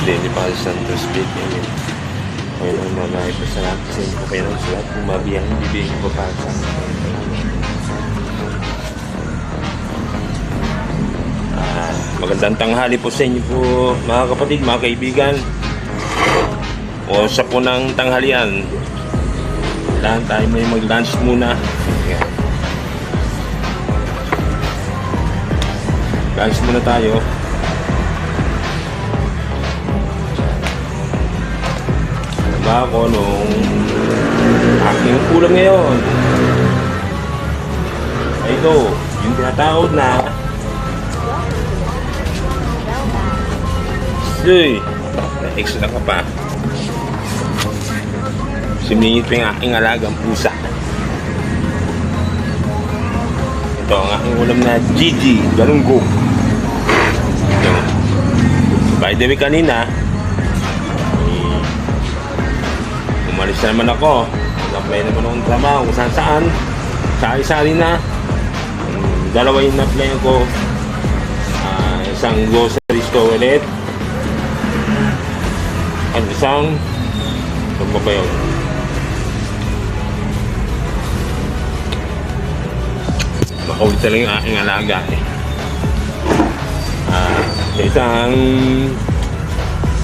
Denny Pal Santos speaking. Ayun ang mga ipasalamat sa inyo po kayo ng sulat kung mabiyang bibigyan ko pa sa magandang tanghali po sa inyo po mga kapatid, mga kaibigan. O sa po ng tanghalian, kailangan tayo may mag-lunch muna. Ayan. Lunch muna tayo. Ba ako nung aking ulam ngayon ay ito, yung tinatawag na Uy, na-extra ka pa. Sumingit pa yung aking alagang pusa. Ito ang aking ulam na Gigi Galunggong. By the way, kanina umalis na naman ako. Nag-apply naman akong trabaho kung saan. Sari-sari na. Dalawa yung na-apply ko. Isang grocery store ulit. At isang pagbabayaw. Makaulit na lang yung aking alaga isang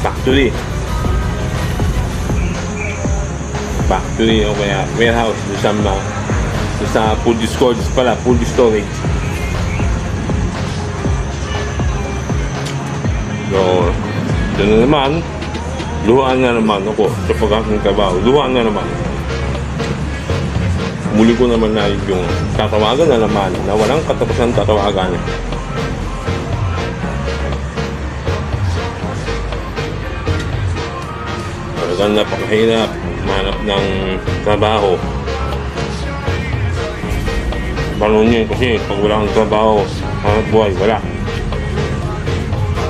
factory o kaya warehouse sa food storage pala, food storage. So ito na naman, luhaan na naman ako sa pag-aking trabaho. Luhaan na naman. Muli ko naman na yung tatawagan na naman na walang katapusan tatawagan. Talagang napakahirap manap ng trabaho. Paano nyo kasi pag wala kang trabaho, hanap buhay, wala.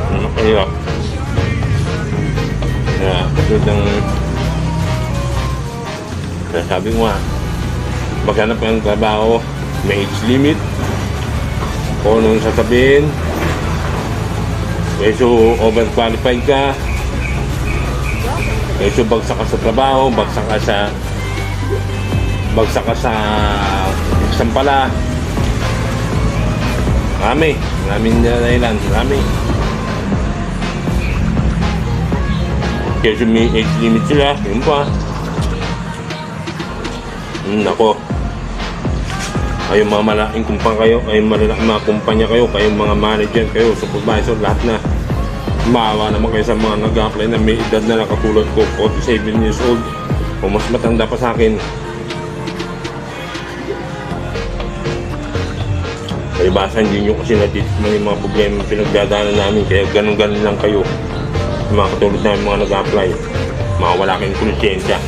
Napakahirap. Katulad ng sabi mo maghanap ka ng trabaho, may age limit o nung sasabihin keso overqualified ka, keso bagsak ka sa trabaho, bagsak ka sa exam pala. Maraming dahilan, marami. Kaya may age limit sila, yun pa. Nako. Kayong mga malaking kumpanya kayo, kayong malalaking mga kumpanya kayo, kayong mga manager kayo, supervisor, lahat na. Maawa naman kayo sa mga nag-apply na may edad na nakatulad ko, 47 years old, o mas matanda pa sa akin. Kalibasan din nyo kasi natitikman yung mga problema pinagdadaanan namin, kaya ganun-ganun lang kayo. Mga katulad namin mga nag-apply, mawala kayong konsensya.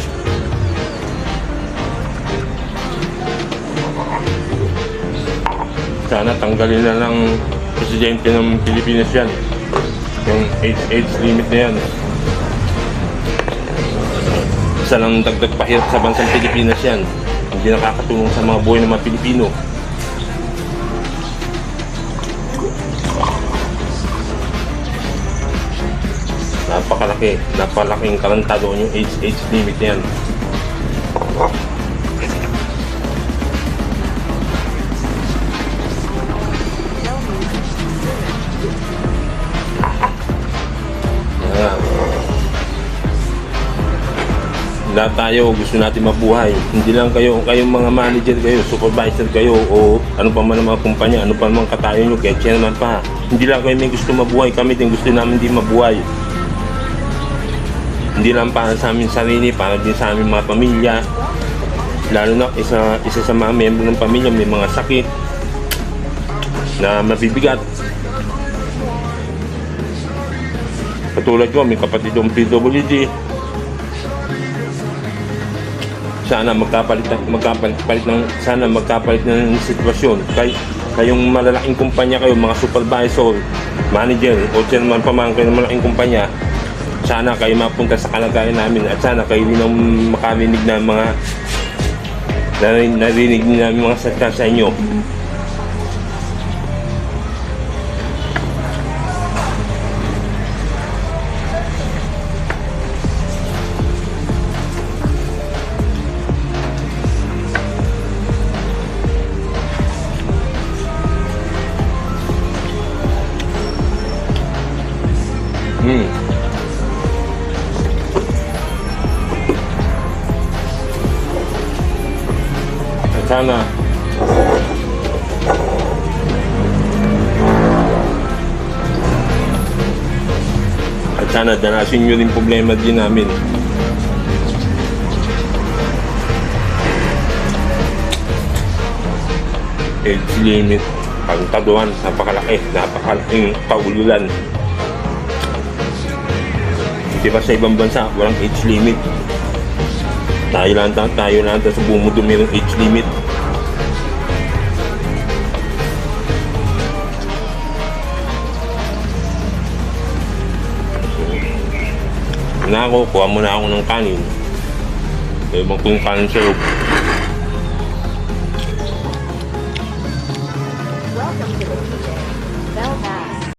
Sana tanggalin na lang presidente ng Pilipinas yan, yung age limit na yan. Isa lang dagdag pahirap sa bansang Pilipinas yan, hindi nakakatulong sa mga buhay ng mga Pilipino. Napakalaking karantado yung age limit na yan. Lahat tayo gusto natin mabuhay. Hindi lang kayong mga manager kayo, supervisor kayo, o ano pa man ang mga kumpanya, ano pa man katayo nyo, kaya naman pa. Hindi lang kayo may gusto mabuhay, kami din gusto namin din mabuhay. Hindi lang para sa amin sarili, para din sa aming mga pamilya. Lalo na isa sa mga miyembro ng pamilya may mga sakit na mabibigat. Katulad ko, may kapatid yung PWD. Sana magkapalit ng sitwasyon. Kayong malalaking kumpanya kayo, mga supervisor, manager, o chairman pa man kayo ng malaking kumpanya, sana kayo mapunta sa kalagayan namin at sana kayo din ang makarinig na mga narinig namin mga salita sa inyo. Hmm. At sana danasin nyo rin problema din namin. Age limit, pagtaduan, napakalaking kaululan. Di ba sa ibang bansa, walang age limit. Tayo lang sa buong mundo mayroong age limit. Na ako, kuha muna ako ng kanin. Ibang kong kanin sa loob.